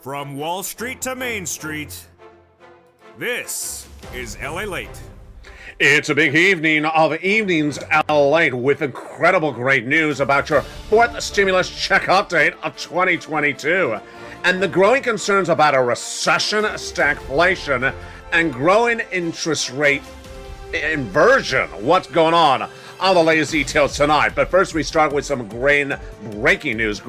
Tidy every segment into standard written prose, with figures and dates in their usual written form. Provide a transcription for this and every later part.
From Wall Street to Main Street, this is LALATE. It's a big evening of evenings LALATE with incredible great news about your fourth stimulus check update of 2022 and the growing concerns about a recession, stagflation, and growing interest rate inversion. What's going on? All the latest details tonight. But first, we start with some great breaking news.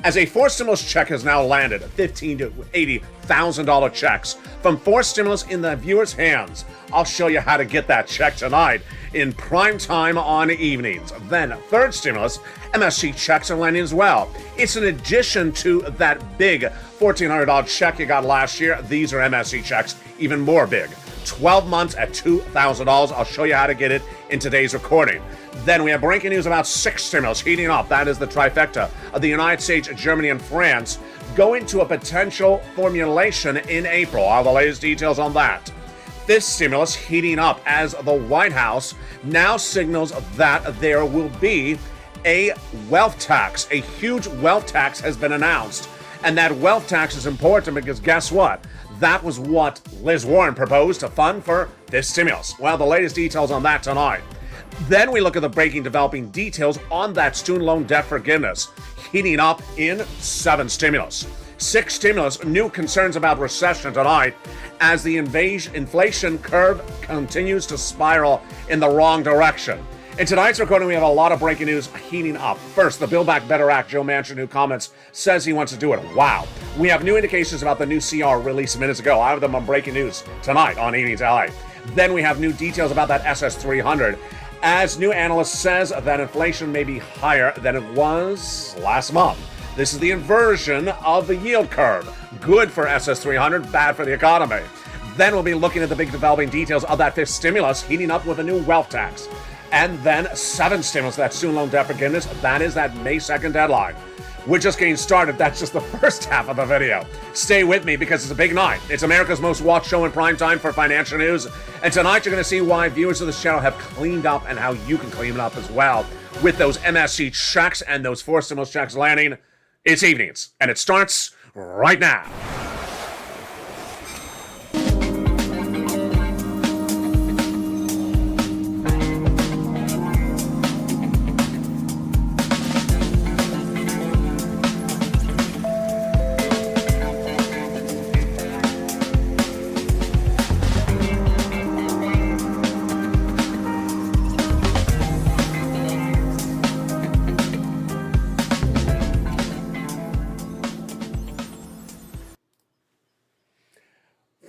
As a fourth stimulus check has now landed, $15,000 to $80,000 checks from four stimulus in the viewer's hands. I'll show you how to get that check tonight in prime time on evenings. Then, third stimulus, MSC checks are landing as well. It's an addition to that big $1,400 check you got last year. These are MSC checks, even more big. 12 months at $2,000. I'll show you how to get it in today's recording. Then we have breaking news about six stimulus heating up. That is the trifecta of the United States, Germany, and France going to a potential formulation in April. All the latest details on that. This stimulus heating up as the White House now signals that there will be a wealth tax. A huge wealth tax has been announced. And that wealth tax is important because guess what? That was what Liz Warren proposed to fund for this stimulus. Well, the latest details on that tonight. Then we look at the developing details on that student loan debt forgiveness, heating up in seven stimulus. Six stimulus, new concerns about recession tonight as the inflation curve continues to spiral in the wrong direction. In tonight's recording, we have a lot of breaking news heating up. First, the Build Back Better Act. Joe Manchin, who comments, says he wants to do it. Wow. We have new indications about the new CR released minutes ago. I have them on breaking news tonight on Evenings LA. Then we have new details about that SS300. As new analyst says that inflation may be higher than it was last month. This is the inversion of the yield curve. Good for SS300, bad for the economy. Then we'll be looking at the big developing details of that fifth stimulus heating up with a new wealth tax. And then seven stimulus, that student loan debt forgiveness. That is that May 2nd deadline. We're just getting started. That's just the first half of the video. Stay with me because it's a big night. It's America's most watched show in prime time for financial news. And tonight you're going to see why viewers of this channel have cleaned up and how you can clean it up as well. With those MSC checks and those four stimulus checks landing, it's evenings. And it starts right now.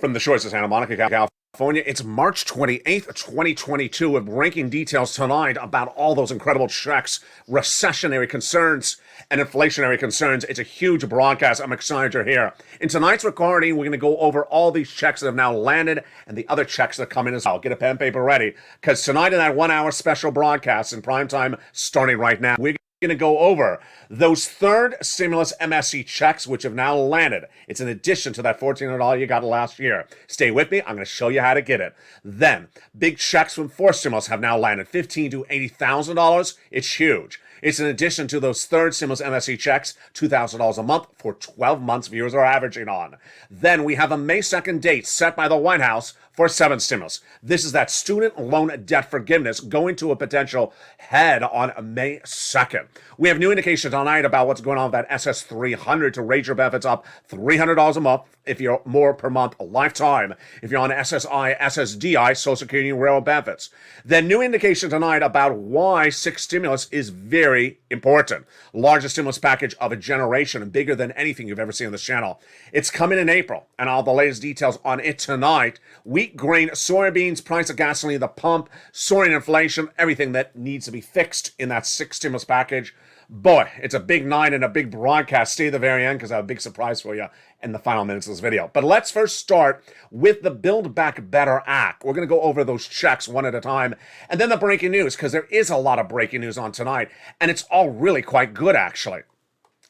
From the shores of Santa Monica, California, it's March 28th, 2022, with breaking details tonight about all those incredible checks, recessionary concerns, and inflationary concerns. It's a huge broadcast. I'm excited you're here. In tonight's recording, we're going to go over all these checks that have now landed and the other checks that come in as well. Get a pen and paper ready, because tonight in that 1 hour special broadcast in prime time, starting right now, we're going to go over those third stimulus MSC checks, which have now landed. It's in addition to that $1,400 you got last year. Stay with me. I'm going to show you how to get it. Then, big checks from fourth stimulus have now landed. $15,000 to $80,000. It's huge. It's in addition to those third stimulus MSC checks, $2,000 a month for 12 months viewers are averaging on. Then we have a May 2nd date set by the White House for seven stimulus. This is that student loan debt forgiveness going to a potential head on May 2nd. We have new indications tonight about what's going on with that SS300 to raise your benefits up $300 a month if you're more per month a lifetime. If you're on SSI, SSDI, Social Security and Railroad benefits. Then new indication tonight about why six stimulus is very important. Largest stimulus package of a generation and bigger than anything you've ever seen on this channel. It's coming in April, and all the latest details on it tonight. Wheat, grain, soybeans, price of gasoline, the pump, soaring inflation, everything that needs to be fixed in that six stimulus package. Boy, it's a big night and a big broadcast. Stay to the very end because I have a big surprise for you in the final minutes of this video. But let's first start with the Build Back Better Act. We're going to go over those checks one at a time. And then the breaking news, because there is a lot of breaking news on tonight. And it's all really quite good, actually.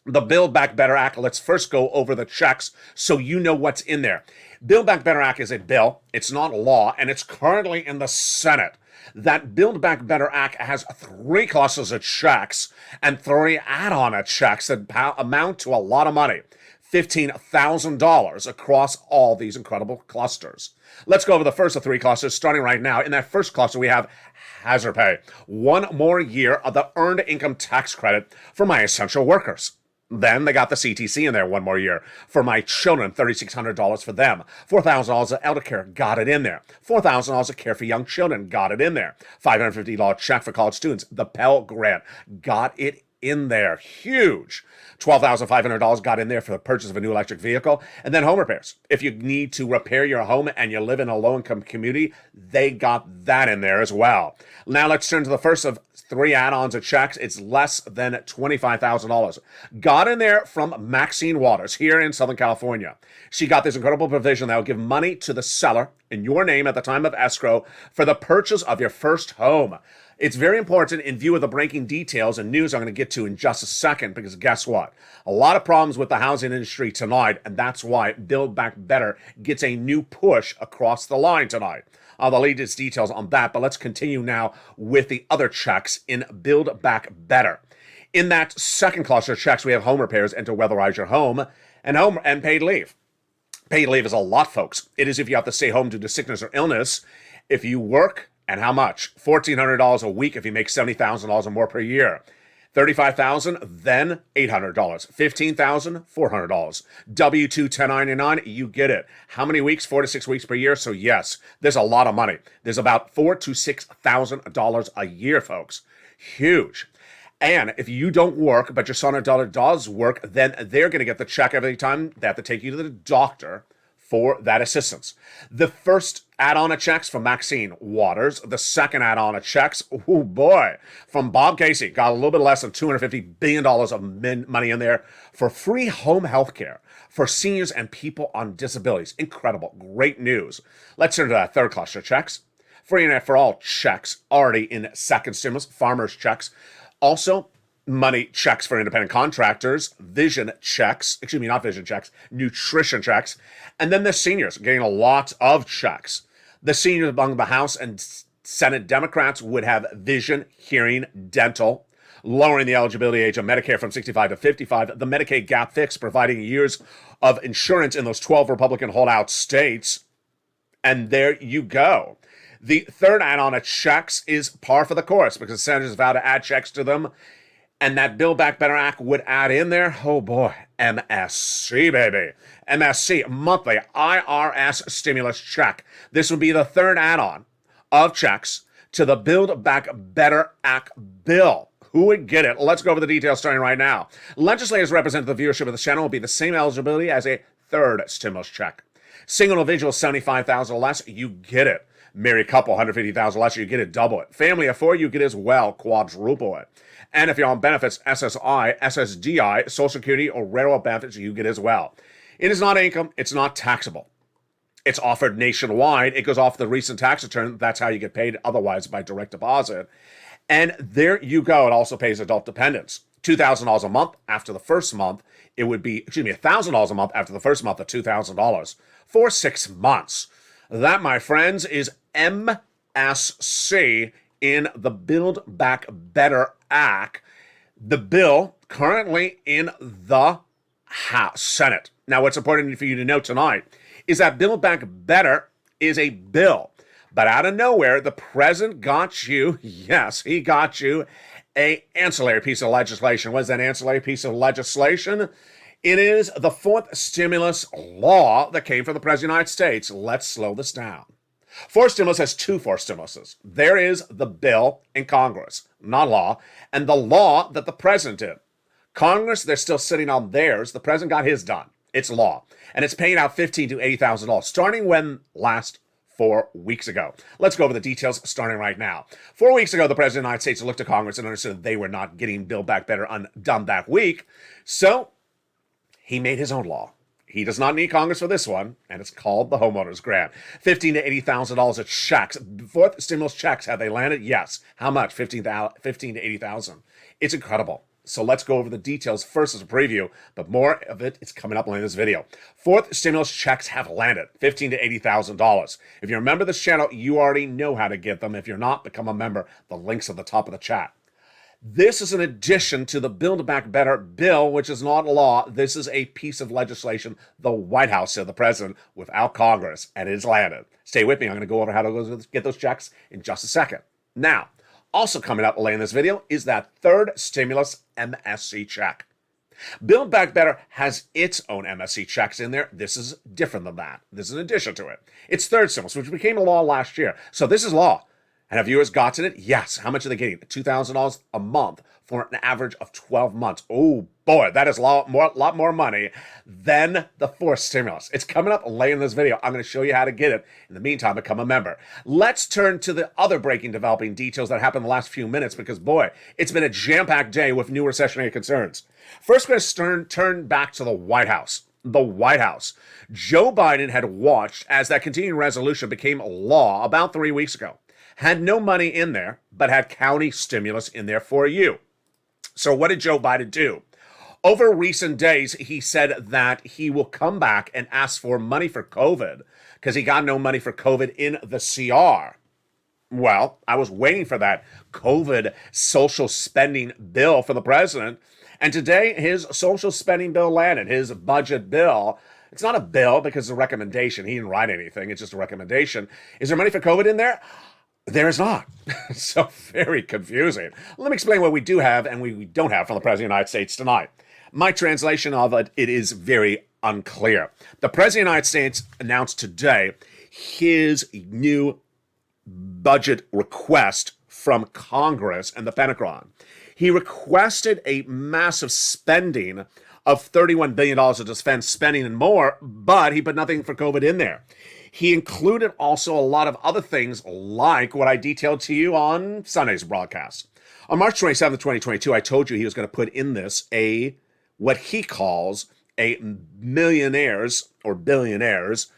The Build Back Better Act, let's first go over the checks so you know what's in there. Build Back Better Act is a bill. It's not law, and it's currently in the Senate. That Build Back Better Act has three classes of checks and three add-on checks that amount to a lot of money. $15,000 across all these incredible clusters. Let's go over the first of three clusters, starting right now. In that first cluster, we have Hazard Pay. One more year of the Earned Income Tax Credit for my essential workers. Then they got the CTC in there one more year. For my children, $3,600 for them. $4,000 of elder care, got it in there. $4,000 of care for young children, got it in there. $550 check for college students. The Pell Grant, got it in there. Huge. $12,500 got in there for the purchase of a new electric vehicle. And then home repairs. If you need to repair your home and you live in a low-income community, they got that in there as well. Now let's turn to the first of three add-ons of checks. It's less than $25,000. Got in there from Maxine Waters here in Southern California. She got this incredible provision that will give money to the seller in your name at the time of escrow for the purchase of your first home. It's very important in view of the breaking details and news I'm going to get to in just a second, because guess what? A lot of problems with the housing industry tonight, and that's why Build Back Better gets a new push across the line tonight. The latest details on that, but let's continue now with the other checks in Build Back Better. In that second cluster of checks, we have home repairs and to weatherize your home and paid leave. Paid leave is a lot, folks. It is if you have to stay home due to sickness or illness. If you work, and how much? $1,400 a week if you make $70,000 or more per year. $35,000, then $800. $15,000, $400. W-2 1099, you get it. How many weeks? 4 to 6 weeks per year. So yes, there's a lot of money. There's about $4,000 to $6,000 a year, folks. Huge. And if you don't work, but your son or daughter does work, then they're going to get the check every time they have to take you to the doctor for that assistance. The first add-on of checks from Maxine Waters. The second add-on of checks, oh boy, from Bob Casey. Got a little bit less than $250 billion of money in there for free home health care for seniors and people on disabilities. Incredible. Great news. Let's turn to that third cluster of checks. Free internet for all checks already in second stimulus. Farmers checks. Also, money checks for independent contractors, vision checks, not vision checks, nutrition checks, and then the seniors getting a lot of checks. The seniors among the House and Senate Democrats would have vision, hearing, dental, lowering the eligibility age of Medicare from 65 to 55, the Medicaid gap fix, providing years of insurance in those 12 Republican holdout states, and there you go. The third add-on of checks is par for the course because the senators vowed to add checks to them. And that Build Back Better Act would add in there, oh boy, MSC, baby. MSC, monthly IRS stimulus check. This would be the third add-on of checks to the Build Back Better Act bill. Who would get it? Let's go over the details starting right now. Legislators representing the viewership of the channel will be the same eligibility as a third stimulus check. Single individual, $75,000 or less, you get it. Married couple, $150,000 less, you get it, double it. Family of four, you get as well, quadruple it. And if you're on benefits, SSI, SSDI, Social Security, or railroad benefits, you get as well. It is not income. It's not taxable. It's offered nationwide. It goes off the recent tax return. That's how you get paid otherwise by direct deposit. And there you go. It also pays adult dependents. $2,000 a month after the first month. It would be, $1,000 a month after the first month of $2,000 for 6 months. That, my friends, is MSC in the Build Back Better Act. The bill currently in the Senate. Now, what's important for you to know tonight is that Build Back Better is a bill. But out of nowhere, the president got you, yes, he got you, a ancillary piece of legislation. What is that ancillary piece of legislation? It is the fourth stimulus law that came from the President of the United States. Let's slow this down. Fourth stimulus has two fourth stimuluses. There is the bill in Congress, not law, and the law that the president did. Congress, they're still sitting on theirs. The president got his done. It's law. And it's paying out $15,000 to $80,000, starting when last 4 weeks ago. Let's go over the details starting right now. 4 weeks ago, the President of the United States looked to Congress and understood they were not getting Build Back Better done that week. So he made his own law. He does not need Congress for this one, and it's called the Homeowners Grant. $15,000 to $80,000 of checks. Fourth stimulus checks, have they landed? Yes. How much? $15,000 to $80,000. It's incredible. So let's go over the details first as a preview, but more of it is coming up in this video. Fourth stimulus checks have landed, $15,000 to $80,000. If you're a member of this channel, you already know how to get them. If you're not, become a member. The link's at the top of the chat. This is an addition to the Build Back Better bill, which is not law. This is a piece of legislation the White House said the president without Congress, and it is landed. Stay with me. I'm going to go over how to get those checks in just a second. Now, also coming up later in this video is that third stimulus MSC check. Build Back Better has its own MSC checks in there. This is different than that. This is an addition to it. It's third stimulus, which became a law last year. So this is law. And have viewers gotten it? Yes. How much are they getting? $2,000 a month for an average of 12 months. Oh boy, that is a lot more money than the fourth stimulus. It's coming up later in this video. I'm going to show you how to get it. In the meantime, become a member. Let's turn to the other breaking developing details that happened in the last few minutes because boy, it's been a jam-packed day with new recessionary concerns. First, we're going to turn back to the White House. The White House. Joe Biden had watched as that continuing resolution became law about 3 weeks ago. Had no money in there, but had county stimulus in there for you. So what did Joe Biden do? Over recent days, he said that he will come back and ask for money for COVID because he got no money for COVID in the CR. Well, I was waiting for that COVID social spending bill for the president. And today, his social spending bill landed, his budget bill. It's not a bill because it's a recommendation. He didn't write anything. It's just a recommendation. Is there money for COVID in there? There is not. So very confusing. Let me explain what we do have and we don't have from the President of the United States tonight. My translation of it is very unclear. The President of the United States announced today his new budget request from Congress and the Pentagon. He requested a massive spending of $31 billion of defense spending and more, but he put nothing for COVID in there. He included also a lot of other things like what I detailed to you on Sunday's broadcast. On March 27th, 2022, I told you he was going to put in this what he calls a millionaires or billionaires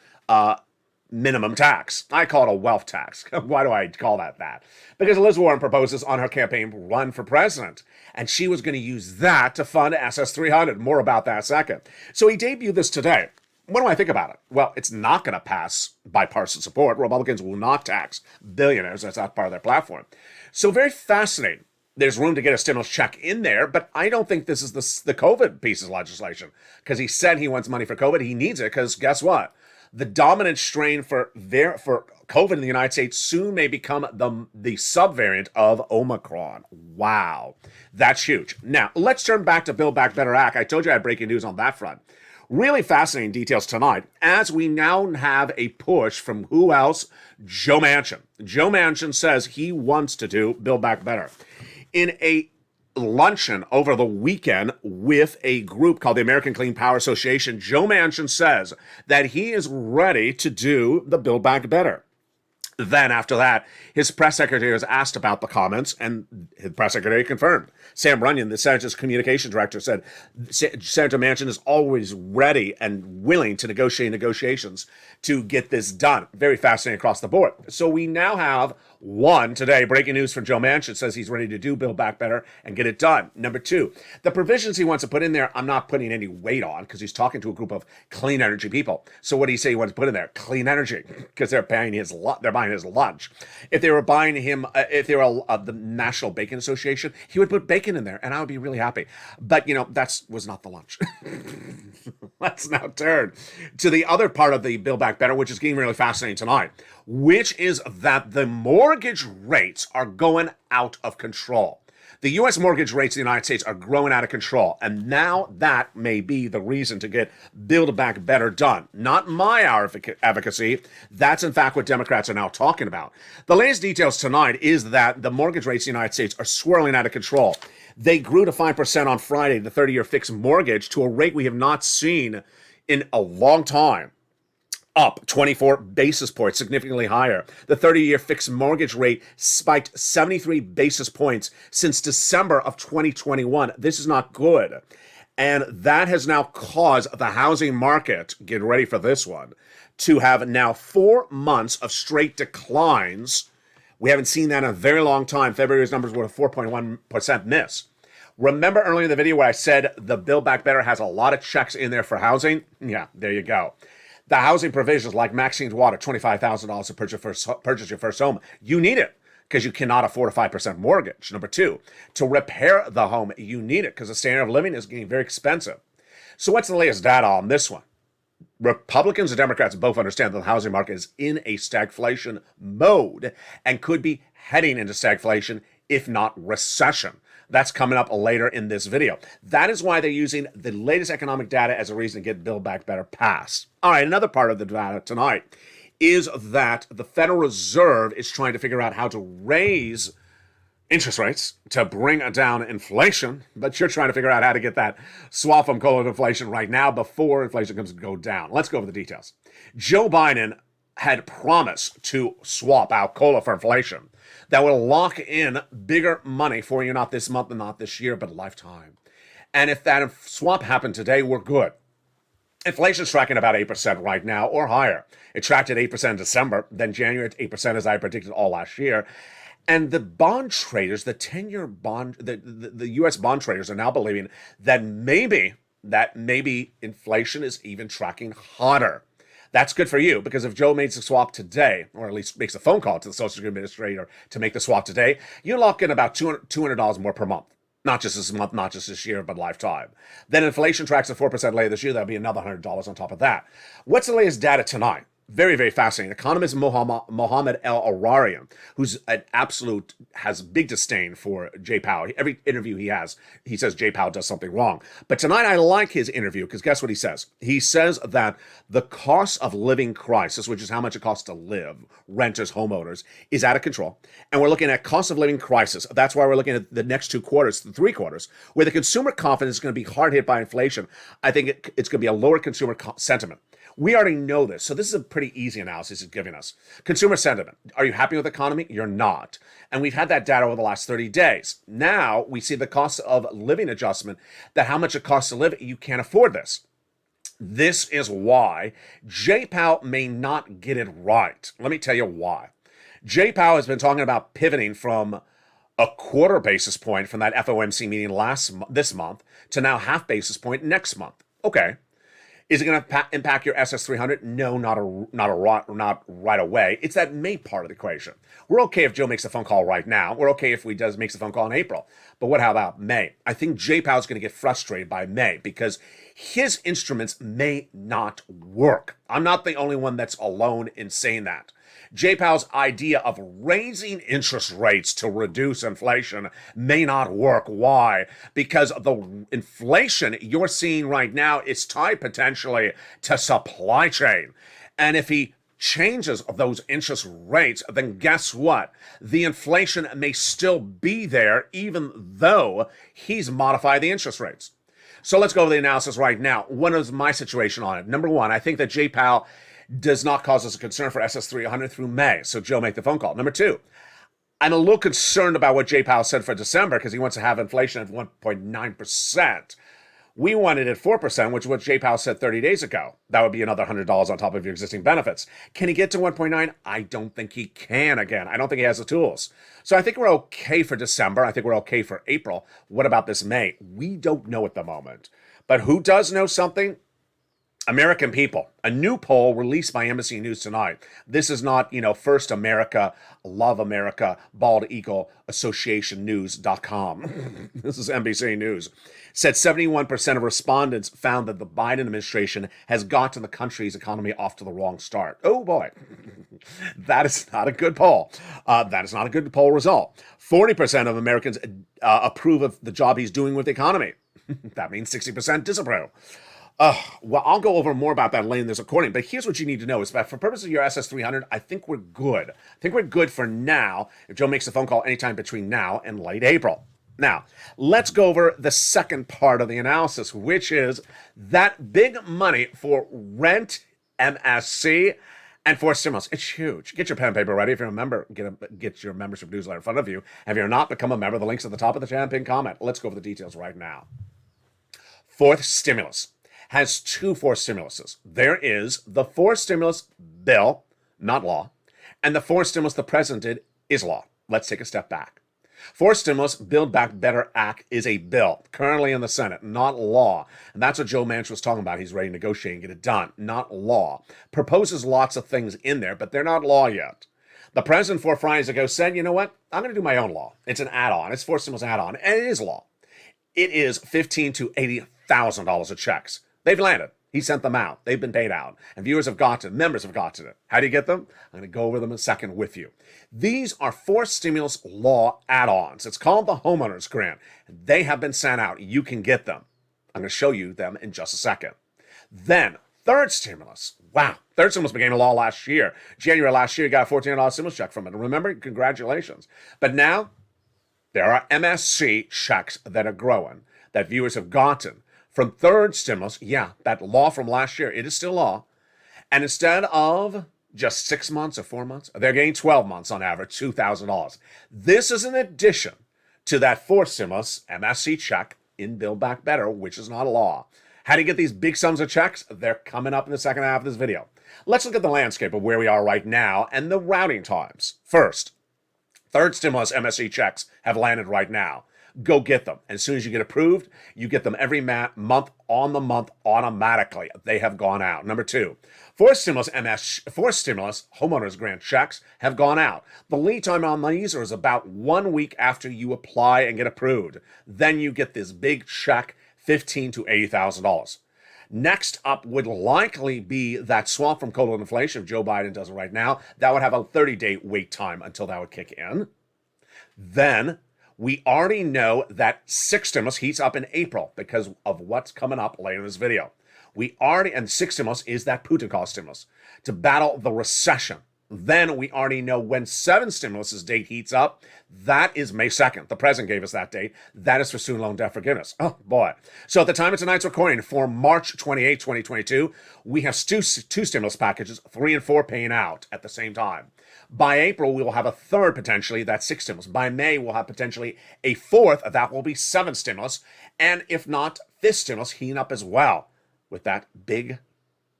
minimum tax. I call it a wealth tax. Why do I call that? Because Liz Warren proposes on her campaign run for president, and she was going to use that to fund SS300. More about that in a second. So he debuted this today. What do I think about it? Well, it's not going to pass bipartisan support. Republicans will not tax billionaires. That's not part of their platform. So very fascinating. There's room to get a stimulus check in there, but I don't think this is the COVID piece of legislation because he said he wants money for COVID. He needs it because guess what? The dominant strain for COVID in the United States soon may become the subvariant of Omicron. Wow, that's huge. Now, let's turn back to Build Back Better Act. I told you I had breaking news on that front. Really fascinating details tonight as we now have a push from who else? Joe Manchin. Joe Manchin says he wants to do Build Back Better. In a luncheon over the weekend with a group called the American Clean Power Association, Joe Manchin says that he is ready to do the Build Back Better. Then after that, his press secretary was asked about the comments, and his press secretary confirmed. Sam Runyon, the Senate's communications director, said Senator Manchin is always ready and willing to negotiate negotiations to get this done. Very fascinating across the board. So we now have one today, breaking news from Joe Manchin says he's ready to do Build Back Better and get it done. Number two, the provisions he wants to put in there, I'm not putting any weight on because he's talking to a group of clean energy people. So what do you say he wants to put in there? Clean energy, because they're buying his lunch. If they were buying him, if they were the National Bacon Association, he would put bacon in there, and I would be really happy. But that was not the lunch. Let's now turn to the other part of the Build Back Better, which is getting really fascinating tonight, which is that the mortgage rates are going out of control. The U.S. mortgage rates in the United States are growing out of control, and now that may be the reason to get Build Back Better done. Not my advocacy. That's, in fact, what Democrats are now talking about. The latest details tonight is that the mortgage rates in the United States are swirling out of control. They grew to 5% on Friday, the 30-year fixed mortgage, to a rate we have not seen in a long time. Up 24 basis points, significantly higher. The 30-year fixed mortgage rate spiked 73 basis points since December of 2021. This is not good. And that has now caused the housing market, get ready for this one, to have now 4 months of straight declines. We haven't seen that in a very long time. February's numbers were a 4.1% miss. Remember earlier in the video where I said the Build Back Better has a lot of checks in there for housing? Yeah, there you go. The housing provisions like Maxine's Water, $25,000 to purchase your first home. You need it because you cannot afford a 5% mortgage. Number two, to repair the home, you need it because the standard of living is getting very expensive. So what's the latest data on this one? Republicans and Democrats both understand that the housing market is in a stagflation mode and could be heading into stagflation, if not recession. That's coming up later in this video. That is why they're using the latest economic data as a reason to get Build Back Better passed. All right, another part of the data tonight is that the Federal Reserve is trying to figure out how to raise interest rates to bring down inflation, but you're trying to figure out how to get that swap from cola to inflation right now before inflation comes to go down. Let's go over the details. Joe Biden had promised to swap out cola for inflation. That will lock in bigger money for you, not this month and not this year, but a lifetime. And if that swap happened today, we're good. Inflation's tracking about 8% right now or higher. It tracked at 8% in December, then January at 8% as I predicted all last year. And the bond traders, the 10-year bond, the U.S. bond traders are now believing that maybe inflation is even tracking hotter. That's good for you, because if Joe makes a swap today, or at least makes a phone call to the Social Security Administrator to make the swap today, you lock in about $200 more per month. Not just this month, not just this year, but lifetime. Then inflation tracks at 4% later this year. That'll be another $100 on top of that. What's the latest data tonight? Very, very fascinating. Economist Mohammed El-Ararian, who's an absolute, has big disdain for Jay Powell. Every interview he has, he says Jay Powell does something wrong. But tonight I like his interview because guess what he says? He says that the cost of living crisis, which is how much it costs to live, renters, homeowners, is out of control. And we're looking at cost of living crisis. That's why we're looking at the next 2 quarters, the 3 quarters, where the consumer confidence is going to be hard hit by inflation. I think it's going to be a lower consumer sentiment. We already know this, so this is a pretty easy analysis it's giving us. Consumer sentiment. Are you happy with the economy? You're not. And we've had that data over the last 30 days. Now we see the cost of living adjustment, that how much it costs to live, you can't afford this. This is why Jay Powell may not get it right. Let me tell you why. Jay Powell has been talking about pivoting from a quarter basis point from that FOMC meeting this month to now half basis point next month. Okay. Is it going to impact your SS300? No, not right away. It's that May part of the equation. We're okay if Joe makes a phone call right now. We're okay if he makes a phone call in April. But what about May? I think Jay Powell's going to get frustrated by May because his instruments may not work. I'm not the only one that's alone in saying that. Jay Powell's idea of raising interest rates to reduce inflation may not work. Why? Because the inflation you're seeing right now is tied potentially to supply chain. And if he changes those interest rates, then guess what? The inflation may still be there even though he's modified the interest rates. So let's go over the analysis right now. What is my situation on it? Number one, I think that Jay Powell does not cause us a concern for SS300 through May. So Joe, make the phone call. Number two, I'm a little concerned about what Jay Powell said for December because he wants to have inflation at 1.9%. We wanted it at 4%, which is what Jay Powell said 30 days ago. That would be another $100 on top of your existing benefits. Can he get to 1.9? I don't think he can again. I don't think he has the tools. So I think we're okay for December. I think we're okay for April. What about this May? We don't know at the moment. But who does know something? American people. A new poll released by Embassy News tonight. This is not, First America, Love America, Bald Eagle, Association News.com. This is NBC News. Said 71% of respondents found that the Biden administration has gotten the country's economy off to the wrong start. Oh boy. That is not a good poll. That is not a good poll result. 40% of Americans approve of the job he's doing with the economy. That means 60% disapprove. Well, I'll go over more about that later in this recording, but here's what you need to know is that for purposes of your SS300, I think we're good. I think we're good for now if Joe makes a phone call anytime between now and late April. Now, let's go over the second part of the analysis, which is that big money for rent, MSC, and for stimulus. It's huge. Get your pen and paper ready. If you're a member, get your membership newsletter in front of you. If you're not, become a member. The link's at the top of the chat and pin comment. Let's go over the details right now. Fourth stimulus has 2 fourth stimuluses. There is the fourth stimulus bill, not law, and the fourth stimulus the president did is law. Let's take a step back. Fourth stimulus, Build Back Better Act, is a bill currently in the Senate, not law. And that's what Joe Manchin was talking about. He's ready to negotiate and get it done, not law. Proposes lots of things in there, but they're not law yet. The president 4 Fridays ago said, you know what? I'm going to do my own law. It's an add-on. It's 4 stimulus add-on, and it is law. It is $15,000 to $80,000 of checks. They've landed. He sent them out. They've been paid out. And viewers have gotten, members have gotten it. How do you get them? I'm going to go over them in a second with you. These are 4 stimulus law add-ons. It's called the homeowners grant. They have been sent out. You can get them. I'm going to show you them in just a second. Then, third stimulus. Wow. Third stimulus became a law last year. January last year, you got a $1,400 stimulus check from it. Remember? Congratulations. But now, there are MSC checks that are growing that viewers have gotten from third stimulus. Yeah, that law from last year, it is still law. And instead of just 6 months or 4 months, they're getting 12 months on average, $2,000. This is an addition to that fourth stimulus MSC check in Build Back Better, which is not a law. How do you get these big sums of checks? They're coming up in the second half of this video. Let's look at the landscape of where we are right now and the routing times. First, third stimulus MSC checks have landed right now. Go get them. As soon as you get approved, you get them every month on the month automatically. They have gone out. Number 2, fourth stimulus homeowners grant checks have gone out. The lead time on these is about 1 week after you apply and get approved. Then you get this big check, $15,000 to $80,000. Next up would likely be that swap from COVID inflation if Joe Biden does it right now. That would have a 30-day wait time until that would kick in. Then we already know that sixth stimulus heats up in April because of what's coming up later in this video. And sixth stimulus is that Putin cost stimulus to battle the recession. Then we already know when seventh stimulus's date heats up. That is May 2nd. The president gave us that date. That is for student loan debt forgiveness. Oh, boy. So at the time of tonight's recording, for March 28, 2022, we have two stimulus packages, 3 and 4 paying out at the same time. By April, we will have a third, potentially, that's sixth stimulus. By May, we'll have potentially a fourth. That will be seventh stimulus. And if not, fifth stimulus heating up as well with that big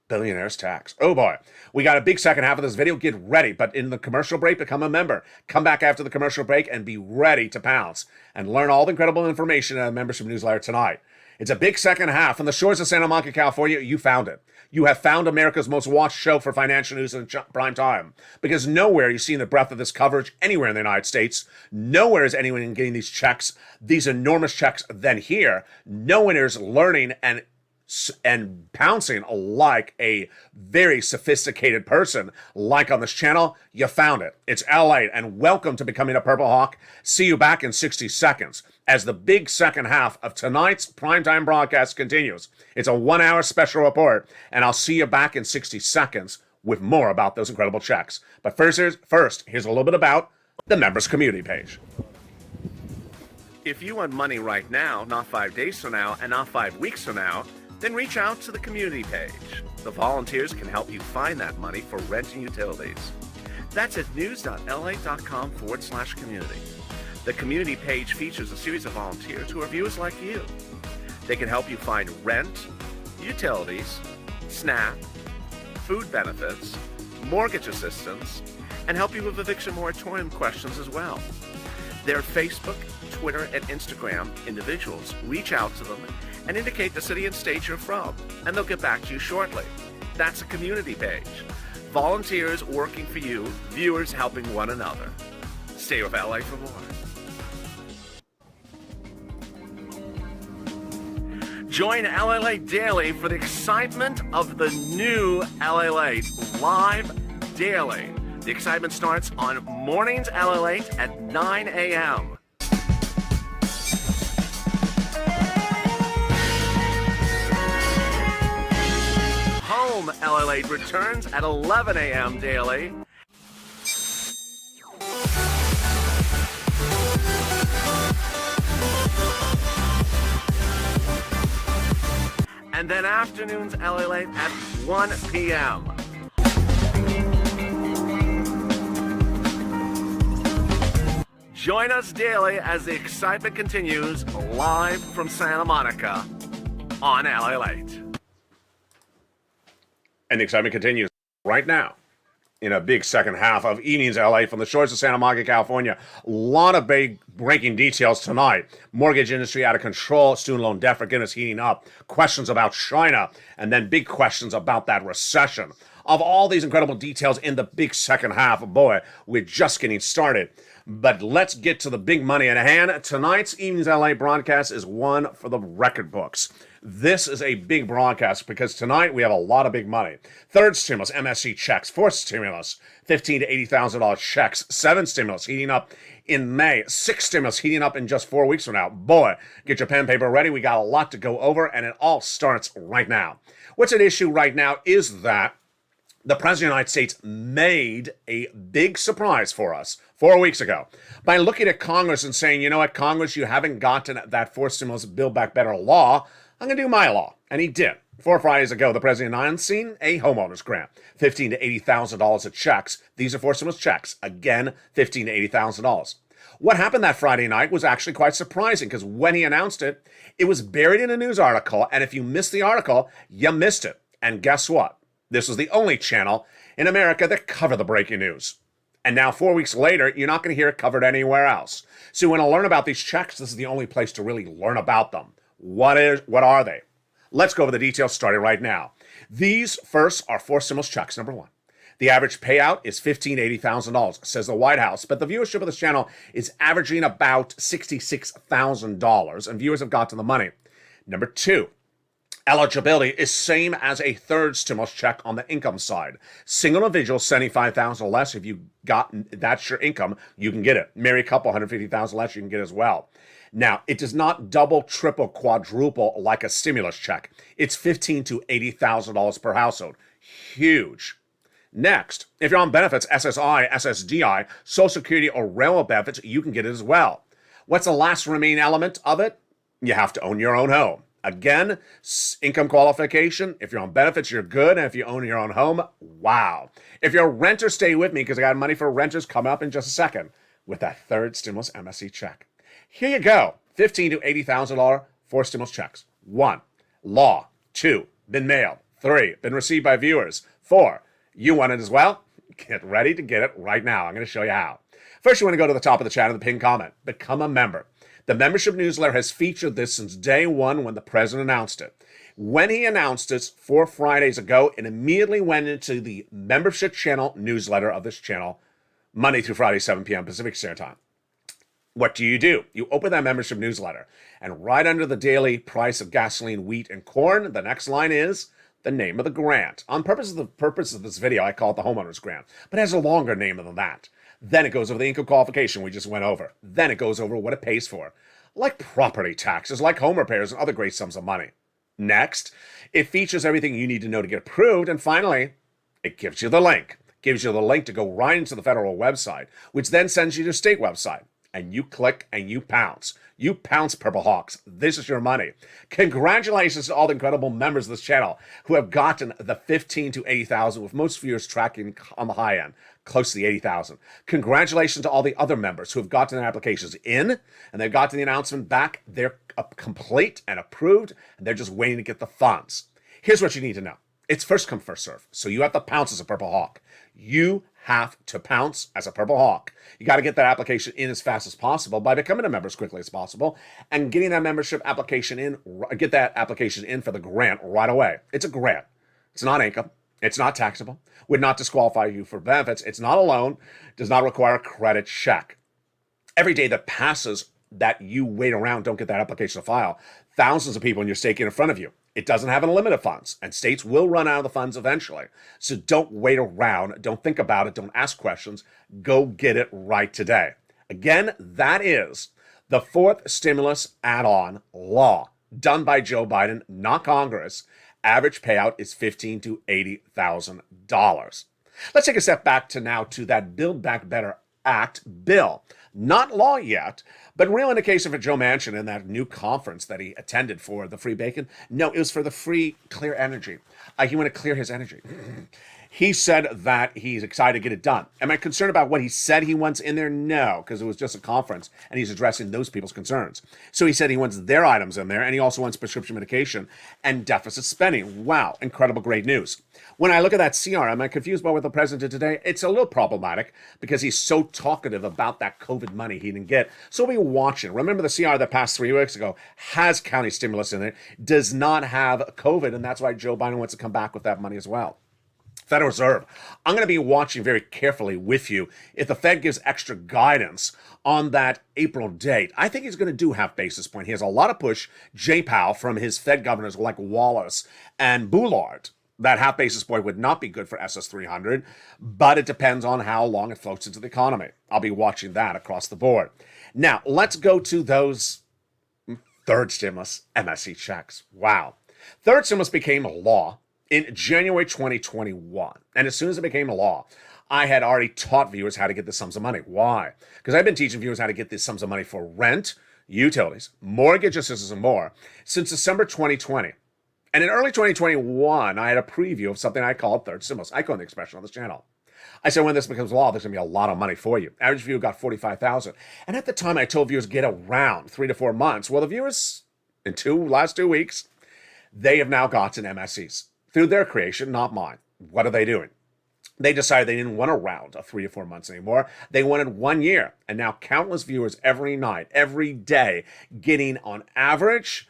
billionaire's tax. Oh boy. We got a big second half of this video. Get ready. But in the commercial break, become a member. Come back after the commercial break and be ready to pounce and learn all the incredible information in a membership newsletter tonight. It's a big second half. On the shores of Santa Monica, California, you found it. You have found America's most watched show for financial news in prime time. Because nowhere you've seen the breadth of this coverage anywhere in the United States. Nowhere is anyone getting these checks, these enormous checks, than here. No one is learning and pouncing like a very sophisticated person like on this channel. You found it. It's LALATE, and welcome to becoming a Purple Hawk. See you back in 60 seconds as the big second half of tonight's primetime broadcast continues. It's a 1-hour special report, and I'll see you back in 60 seconds with more about those incredible checks. But first, here's a little bit about the members community page. If you want money right now, not 5 days from now, and not 5 weeks from now, then reach out to the community page. The volunteers can help you find that money for rent and utilities. That's at news.la.com/community. The community page features a series of volunteers who are viewers like you. They can help you find rent, utilities, SNAP, food benefits, mortgage assistance, and help you with eviction moratorium questions as well. Their Facebook, Twitter, and Instagram individuals. Reach out to them and indicate the city and state you're from, and they'll get back to you shortly. That's a community page. Volunteers working for you, viewers helping one another. Stay with LA for more. Join LALATE Daily for the excitement of the new LALATE live daily. The excitement starts on mornings LALATE at 9 a.m. Home LALATE returns at 11 a.m. daily. And then afternoons LALATE at 1 p.m. Join us daily as the excitement continues live from Santa Monica on LALATE. And the excitement continues right now in a big second half of Evenings LA from the shores of Santa Monica, California. A lot of big breaking details tonight. Mortgage industry out of control, student loan debt forgiveness heating up, questions about China, and then big questions about that recession. of all these incredible details in the big second half. Boy, we're just getting started. But let's get to the big money at hand. Tonight's Evenings LA broadcast is one for the record books. This is a big broadcast because tonight we have a lot of big money. Third stimulus, MSC checks. Fourth stimulus, $15,000 to $80,000 checks. Seventh stimulus heating up in May. Sixth stimulus heating up in just 4 weeks from now. Boy, get your pen and paper ready. We got a lot to go over, and it all starts right now. What's at issue right now is that the President of the United States made a big surprise for us 4 weeks ago by looking at Congress and saying, you know what, Congress, you haven't gotten that fourth stimulus Build Back Better law. I'm going to do my law. And he did. 4 Fridays ago, the President announced a homeowner's grant, $15,000 to $80,000 of checks. These are fourth stimulus checks. Again, $15,000 to $80,000. What happened that Friday night was actually quite surprising because when he announced it, it was buried in a news article. And if you missed the article, you missed it. And guess what? This was the only channel in America that covered the breaking news. And now 4 weeks later, you're not going to hear it covered anywhere else. So you want to learn about these checks, this is the only place to really learn about them. What are they? Let's go over the details starting right now. These first are fourth stimulus checks, number one. The average payout is $15,000 to $80,000, says the White House, but the viewership of this channel is averaging about $66,000, and viewers have got to the money. Number two, eligibility is same as a third stimulus check on the income side. Single individual, $75,000 or less. If you got that's your income, you can get it. Married couple, $150,000 less, you can get it as well. Now, it does not double, triple, quadruple like a stimulus check. It's $15,000 to $80,000 per household. Huge. Next, if you're on benefits, SSI, SSDI, Social Security, or railroad benefits, you can get it as well. What's the last remaining element of it? You have to own your own home. Again, income qualification. If you're on benefits, you're good. And if you own your own home, wow. If you're a renter, stay with me because I got money for renters coming up in just a second with that third stimulus MSC check. Here you go. $15,000 to $80,000 four stimulus checks. 1, law. 2, been mailed. 3, been received by viewers. 4, you want it as well? Get ready to get it right now. I'm going to show you how. First, you want to go to the top of the chat and the pinned comment. Become a member. The membership newsletter has featured this since day one when the president announced it. When he announced this 4 Fridays ago, it immediately went into the membership channel newsletter of this channel, Monday through Friday, 7 p.m. Pacific Standard Time. What do? You open that membership newsletter, and right under the daily price of gasoline, wheat, and corn, the next line is the name of the grant. On purpose of this video, I call it the homeowner's grant, but it has a longer name than that. Then it goes over the income qualification we just went over. Then it goes over what it pays for, like property taxes, like home repairs, and other great sums of money. Next, it features everything you need to know to get approved, and finally, it gives you the link. Gives you the link to go right into the federal website, which then sends you to the state website. And you click and you pounce. You pounce, Purple Hawks. This is your money. Congratulations to all the incredible members of this channel who have gotten the $15,000 to $80,000, with most viewers tracking on the high end, close to the $80,000. Congratulations to all the other members who have gotten their applications in, and they've gotten the announcement back. They're complete and approved, and they're just waiting to get the funds. Here's what you need to know. It's first come, first serve. So you have to pounce as a Purple Hawk. You have to pounce as a Purple Hawk. You got to get that application in as fast as possible by becoming a member as quickly as possible and getting that membership application in, get that application in for the grant right away. It's a grant. It's not income. It's not taxable. Would not disqualify you for benefits. It's not a loan. Does not require a credit check. Every day that passes that you wait around, don't get that application to file, thousands of people in your state get in front of you. It doesn't have an limit of funds, and states will run out of the funds eventually. So don't wait around. Don't think about it. Don't ask questions. Go get it right today. Again, that is the fourth stimulus add-on law done by Joe Biden, not Congress. Average payout is $15,000 to $80,000. Let's take a step back to that Build Back Better Act bill. Not law yet, but real indication for Joe Manchin in that new conference that he attended for the free bacon. No, it was for the free clear energy. He wanted to clear his energy. He said that he's excited to get it done. Am I concerned about what he said he wants in there? No, because it was just a conference and he's addressing those people's concerns. So he said he wants their items in there, and he also wants prescription medication and deficit spending. Wow, incredible, great news. When I look at that CR, am I confused by what the president did today? It's a little problematic because he's so talkative about that COVID money he didn't get. So we'll be watching. Remember, the CR that passed 3 weeks ago has county stimulus in it, does not have COVID, and that's why Joe Biden wants to come back with that money as well. Federal Reserve. I'm going to be watching very carefully with you if the Fed gives extra guidance on that April date. I think he's going to do half basis point. He has a lot of push, Jay Powell, from his Fed governors like Wallace and Boulard. That half basis point would not be good for SS 300, but it depends on how long it floats into the economy. I'll be watching that across the board. Now, let's go to those third stimulus MSE checks. Wow. Third stimulus became law in January 2021. And as soon as it became a law, I had already taught viewers how to get the sums of money. Why? Because I've been teaching viewers how to get these sums of money for rent, utilities, mortgage assistance, and more since December 2020. And in early 2021, I had a preview of something I called third stimulus. I coined the expression on this channel. I said, when this becomes law, there's going to be a lot of money for you. Average viewer got $45,000. And at the time, I told viewers get around 3 to 4 months. Well, the viewers in last 2 weeks, they have now gotten MSEs through their creation, not mine. What are they doing? They decided they didn't want a round of 3 to 4 months anymore. They wanted 1 year. And now countless viewers every night, every day, getting on average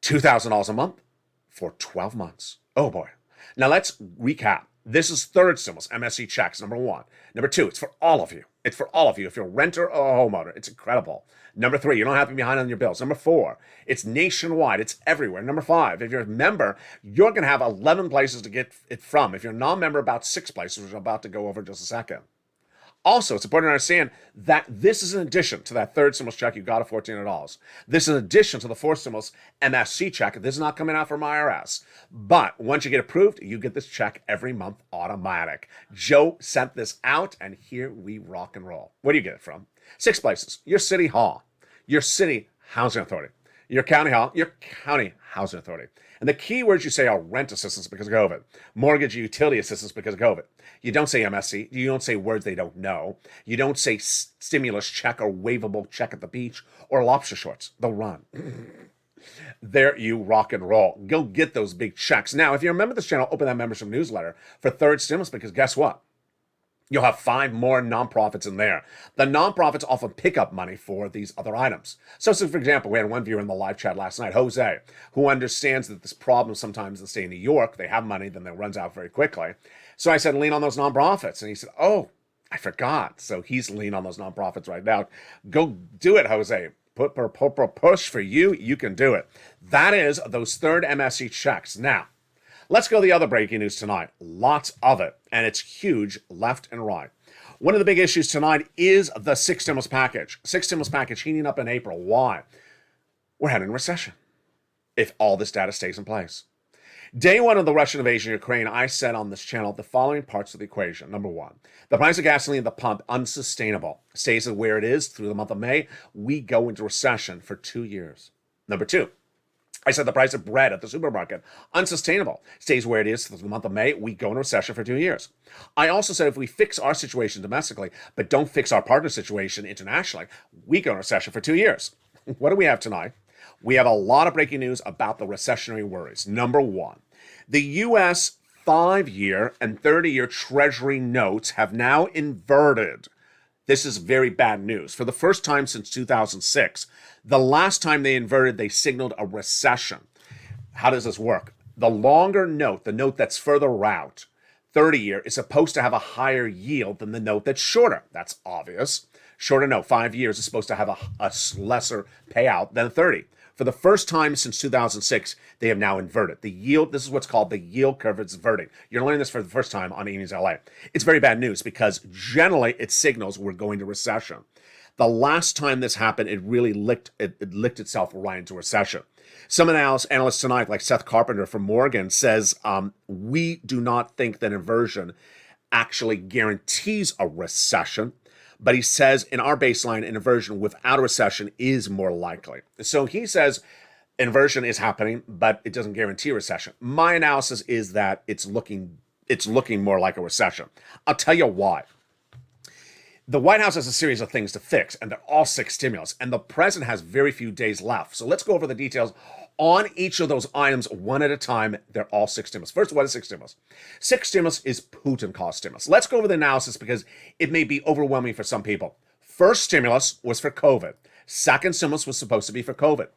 $2,000 a month for 12 months. Oh boy. Now let's recap. This is third stimulus, MSE checks, number 1. Number 2, it's for all of you. It's for all of you. If you're a renter or a homeowner, it's incredible. Number 3, you don't have to be behind on your bills. Number 4, it's nationwide. It's everywhere. Number 5, if you're a member, you're going to have 11 places to get it from. If you're a non-member, about 6 places, which I'm about to go over in just a second. Also, it's important to understand that this is in addition to that third stimulus check you got of $1,400. This is in addition to the fourth stimulus MSC check. This is not coming out from IRS. But once you get approved, you get this check every month automatic. Joe sent this out, and here we rock and roll. Where do you get it from? 6 places. Your city hall, your city housing authority, your county hall, your county housing authority. And the key words you say are rent assistance because of COVID, mortgage utility assistance because of COVID. You don't say MSC. You don't say words they don't know. You don't say stimulus check or waivable check at the beach or lobster shorts. They'll run. There you rock and roll. Go get those big checks. Now, if you're a member of this channel, open that membership newsletter for third stimulus because guess what? You'll have 5 more nonprofits in there. The nonprofits often pick up money for these other items. So for example, we had one viewer in the live chat last night, Jose, who understands that this problem sometimes they stay in New York, they have money, then it runs out very quickly. So I said, lean on those nonprofits. And he said, oh, I forgot. So he's leaning on those nonprofits right now. Go do it, Jose. Push for you. You can do it. That is those third MSE checks. Now, let's go to the other breaking news tonight. Lots of it, and it's huge left and right. One of the big issues tonight is the 6th stimulus package. 6th stimulus package heating up in April. Why? We're heading recession if all this data stays in place. Day 1 of the Russian invasion of Ukraine, I said on this channel the following parts of the equation. Number 1, the price of gasoline at the pump, unsustainable. Stays where it is through the month of May. We go into recession for 2 years. Number 2, I said the price of bread at the supermarket, unsustainable. Stays where it is through the month of May. We go into recession for 2 years. I also said if we fix our situation domestically, but don't fix our partner situation internationally, we go into recession for 2 years. What do we have tonight? We have a lot of breaking news about the recessionary worries. Number 1, the U.S. 5-year and 30-year Treasury notes have now inverted. This is very bad news. For the first time since 2006, the last time they inverted, they signaled a recession. How does this work? The longer note, the note that's further out, 30-year, is supposed to have a higher yield than the note that's shorter. That's obvious. Shorter note, 5 years, is supposed to have a lesser payout than 30. For the first time since 2006, they have now inverted. The yield, this is what's called the yield curve inverting. You're learning this for the first time on Evenings LA. It's very bad news because generally it signals we're going to recession. The last time this happened, it really licked itself right into recession. Some analysts tonight, like Seth Carpenter from Morgan, says we do not think that inversion actually guarantees a recession. But he says in our baseline, an inversion without a recession is more likely. So he says inversion is happening, but it doesn't guarantee a recession. My analysis is that it's looking more like a recession. I'll tell you why. The White House has a series of things to fix, and they're all 6 stimulus, and the president has very few days left. So let's go over the details on each of those items one at a time. They're all 6 stimulus. First, what is 6 stimulus? 6 stimulus is Putin-caused stimulus. Let's go over the analysis because it may be overwhelming for some people. First stimulus was for COVID. Second stimulus was supposed to be for COVID.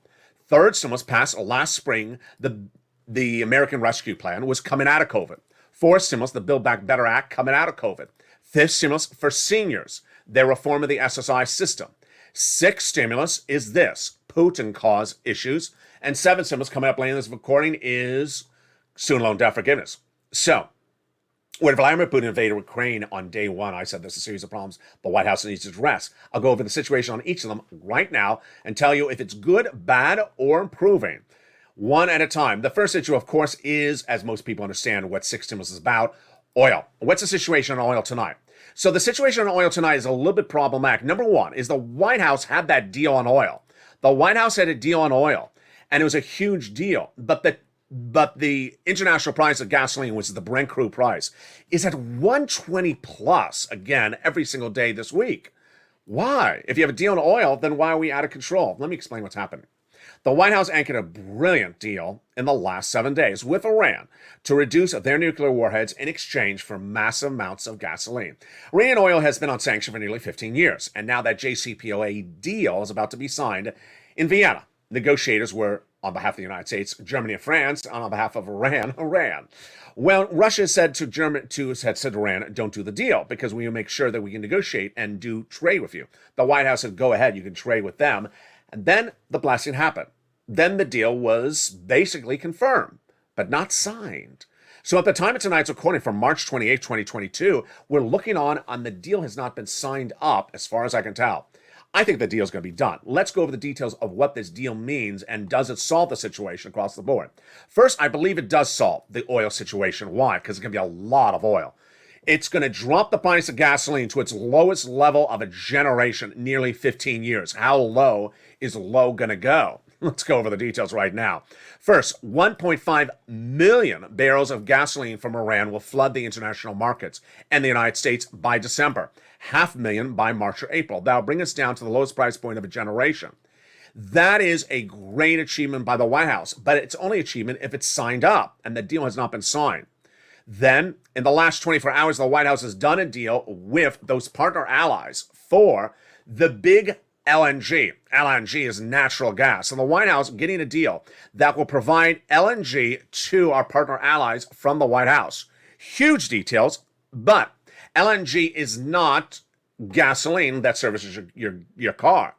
Third stimulus passed last spring. The American Rescue Plan was coming out of COVID. Fourth stimulus, the Build Back Better Act coming out of COVID. Fifth stimulus for seniors, their reform of the SSI system. Sixth stimulus is this, Putin caused issues. And seventh stimulus coming up later in this recording is student loan debt forgiveness. So, when Vladimir Putin invaded Ukraine on day one, I said there's a series of problems the White House needs to address. I'll go over the situation on each of them right now and tell you if it's good, bad, or improving. One at a time. The first issue, of course, is, as most people understand what six stimulus is about, oil. What's the situation on oil tonight? So the situation on oil tonight is a little bit problematic. Number one is the White House had that deal on oil. The White House had a deal on oil, and it was a huge deal. But the international price of gasoline, which is the Brent crude price, is at 120 plus again every single day this week. Why? If you have a deal on oil, then why are we out of control? Let me explain what's happening. The White House anchored a brilliant deal in the last 7 days with Iran to reduce their nuclear warheads in exchange for massive amounts of gasoline. Iranian oil has been on sanction for nearly 15 years, and now that JCPOA deal is about to be signed in Vienna. Negotiators were on behalf of the United States, Germany, and France, and on behalf of Iran. Well, Russia said to Iran, don't do the deal because we will make sure that we can negotiate and do trade with you. The White House said, go ahead, you can trade with them. And then the blasting happened. Then the deal was basically confirmed, but not signed. So at the time of tonight's recording from March 28, 2022, we're looking on the deal has not been signed up as far as I can tell. I think the deal is going to be done. Let's go over the details of what this deal means and does it solve the situation across the board. First, I believe it does solve the oil situation. Why? Because it's going to be a lot of oil. It's going to drop the price of gasoline to its lowest level of a generation, nearly 15 years. How low is low going to go? Let's go over the details right now. First, 1.5 million barrels of gasoline from Iran will flood the international markets and the United States by December. 500,000 by March or April. That'll bring us down to the lowest price point of a generation. That is a great achievement by the White House, but it's only achievement if it's signed up, and the deal has not been signed. Then, in the last 24 hours, the White House has done a deal with those partner allies for the big LNG. LNG is natural gas. And the White House getting a deal that will provide LNG to our partner allies from the White House. Huge details, but LNG is not gasoline that services your car.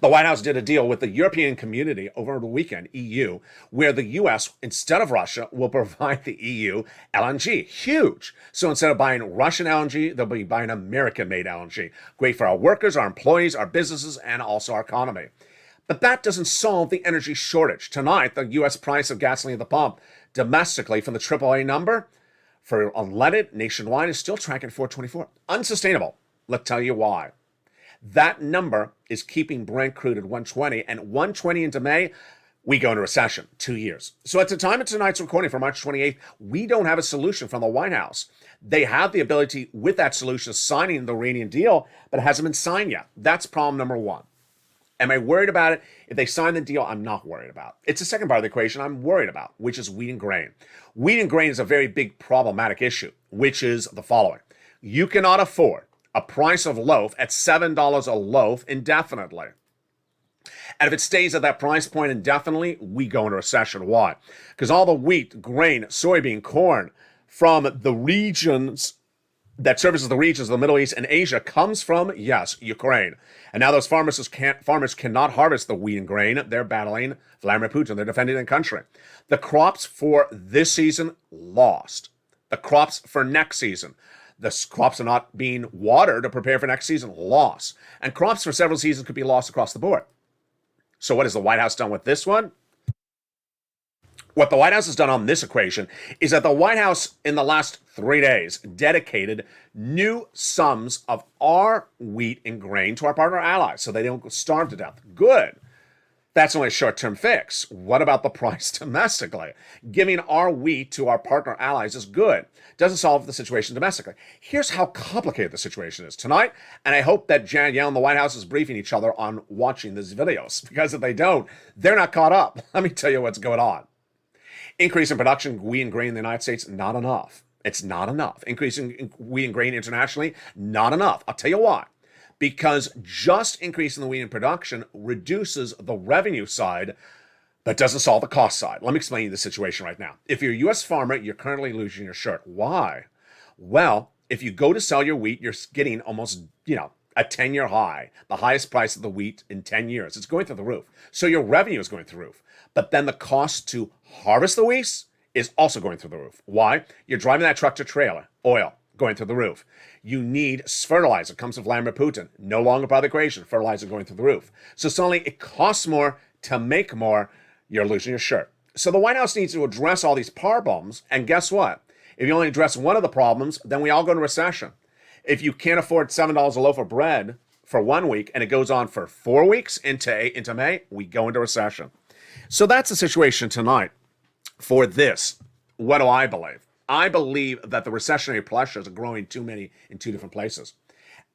The White House did a deal with the European community over the weekend, EU, where the U.S., instead of Russia, will provide the EU LNG. Huge. So instead of buying Russian LNG, they'll be buying American-made LNG. Great for our workers, our employees, our businesses, and also our economy. But that doesn't solve the energy shortage. Tonight, the U.S. price of gasoline at the pump domestically from the AAA number for unleaded nationwide is still tracking 424. Unsustainable. Let's tell you why. That number is keeping Brent crude at 120, and 120 into May, we go into recession, 2 years. So at the time of tonight's recording for March 28th, we don't have a solution from the White House. They have the ability with that solution signing the Iranian deal, but it hasn't been signed yet. That's problem number one. Am I worried about it? If they sign the deal, I'm not worried about. It's the second part of the equation I'm worried about, which is wheat and grain. Wheat and grain is a very big problematic issue, which is the following. You cannot afford a price of loaf at $7 a loaf indefinitely. And if it stays at that price point indefinitely, we go into recession. Why? Because all the wheat, grain, soybean, corn from the regions that services the regions of the Middle East and Asia comes from, yes, Ukraine. And now those farmers cannot harvest the wheat and grain. They're battling Vladimir Putin. They're defending their country. The crops for this season, lost. The crops for next season, the crops are not being watered to prepare for next season, loss. And crops for several seasons could be lost across the board. So what has the White House done with this one? What the White House has done on this equation is that the White House, in the last 3 days, dedicated new sums of our wheat and grain to our partner allies so they don't starve to death. Good. That's only a short-term fix. What about the price domestically? Giving our wheat to our partner allies is good. Doesn't solve the situation domestically. Here's how complicated the situation is tonight, and I hope that Janet Yellen and the White House is briefing each other on watching these videos, because if they don't, they're not caught up. Let me tell you what's going on. Increase in production of wheat and grain in the United States, not enough. It's not enough. Increasing wheat and grain internationally, not enough. I'll tell you why. Because just increasing the wheat in production reduces the revenue side but doesn't solve the cost side. Let me explain you the situation right now. If you're a U.S. farmer, you're currently losing your shirt. Why? Well, if you go to sell your wheat, you're getting almost, a 10-year high, the highest price of the wheat in 10 years. It's going through the roof. So your revenue is going through the roof. But then the cost to harvest the wheat is also going through the roof. Why? You're driving that truck to trailer, oil going through the roof. You need fertilizer, comes from Vladimir Putin, no longer part of the equation, fertilizer going through the roof. So suddenly it costs more to make more, you're losing your shirt. So the White House needs to address all these problems, and guess what? If you only address one of the problems, then we all go into recession. If you can't afford $7 a loaf of bread for 1 week and it goes on for 4 weeks into May, we go into recession. So that's the situation tonight for this. What do I believe? I believe that the recessionary pressures are growing too many in two different places.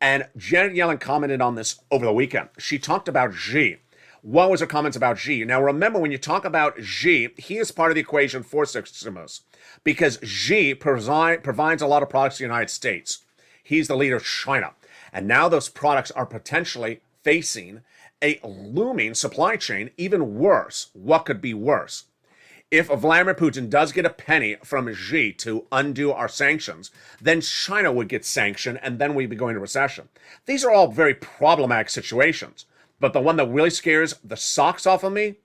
And Janet Yellen commented on this over the weekend. She talked about Xi. What was her comments about Xi? Now remember, when you talk about Xi, he is part of the equation for stimulus because Xi provides a lot of products to the United States. He's the leader of China. And now those products are potentially facing a looming supply chain. Even worse. What could be worse? If Vladimir Putin does get a penny from Xi to undo our sanctions, then China would get sanctioned and then we'd be going to recession. These are all very problematic situations. But the one that really scares the socks off of me,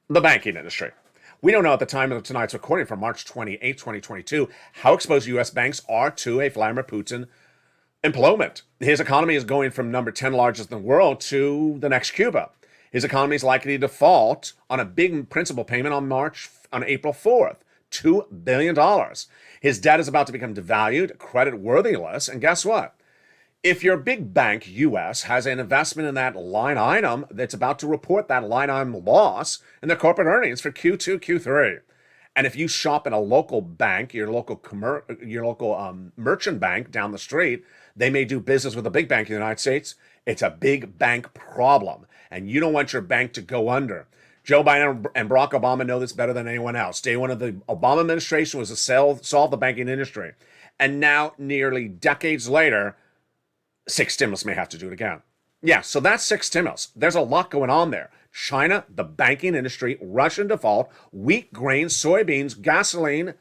the banking industry. We don't know at the time of tonight's recording from March 28, 2022, how exposed U.S. banks are to a Vladimir Putin implosion. His economy is going from number 10 largest in the world to the next Cuba. His economy is likely to default on a big principal payment on April 4th, $2 billion. His debt is about to become devalued, credit worthless, and guess what? If your big bank, U.S., has an investment in that line item that's about to report that line item loss in their corporate earnings for Q2, Q3, and if you shop in a local bank, your local merchant bank down the street, they may do business with a big bank in the United States. It's a big bank problem, and you don't want your bank to go under. Joe Biden and Barack Obama know this better than anyone else. Day one of the Obama administration was to solve the banking industry, and now, nearly decades later, 6 stimulus may have to do it again. Yeah, so that's 6 stimulus. There's a lot going on there. China, the banking industry, Russian default, wheat, grain, soybeans, gasoline,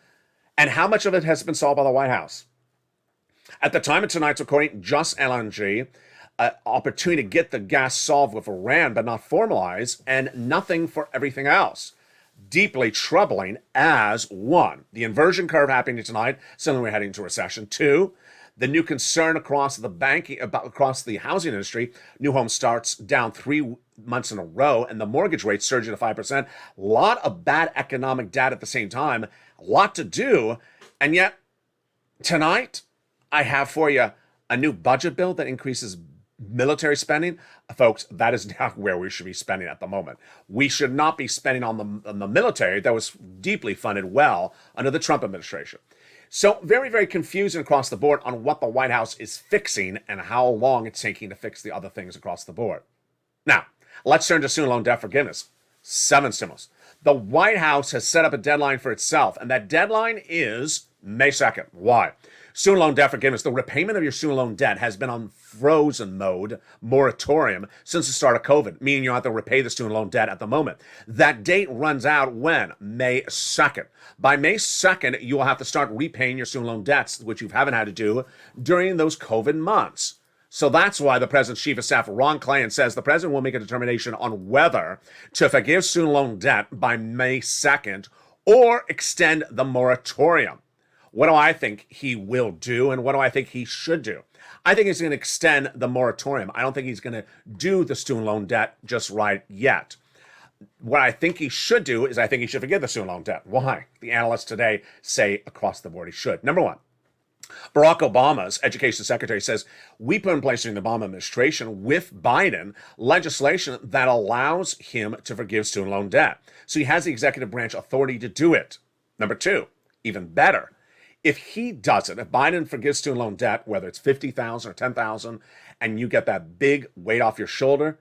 and how much of it has been solved by the White House? At the time of tonight's recording, just LNG, opportunity to get the gas solved with Iran, but not formalized, and nothing for everything else. Deeply troubling as 1, the inversion curve happening tonight, suddenly we're heading into recession. 2, the new concern across the housing industry, new home starts down 3 months in a row, and the mortgage rate surging to 5%. A lot of bad economic data at the same time, a lot to do, and yet tonight I have for you a new budget bill that increases military spending. Folks, that is not where we should be spending at the moment. We should not be spending on the military that was deeply funded well under the Trump administration. So very, very confusing across the board on what the White House is fixing and how long it's taking to fix the other things across the board. Now, let's turn to student loan debt forgiveness. 7 stimulus. The White House has set up a deadline for itself, and that deadline is May 2nd. Why? Student loan debt forgiveness. The repayment of your student loan debt has been on frozen mode, moratorium, since the start of COVID, meaning you have to repay the student loan debt at the moment. That date runs out when? May 2nd. By May 2nd, you will have to start repaying your student loan debts, which you haven't had to do during those COVID months. So that's why the President's Chief of Staff, Ron Klain, says the President will make a determination on whether to forgive student loan debt by May 2nd or extend the moratorium. What do I think he will do, and what do I think he should do? I think he's going to extend the moratorium. I don't think he's going to do the student loan debt just right yet. What I think he should do is I think he should forgive the student loan debt. Why? The analysts today say across the board he should. Number 1, Barack Obama's education secretary says we put in place during the Obama administration with Biden legislation that allows him to forgive student loan debt. So he has the executive branch authority to do it. Number 2, even better, if he does it, if Biden forgives student loan debt, whether it's $50,000 or $10,000, and you get that big weight off your shoulder,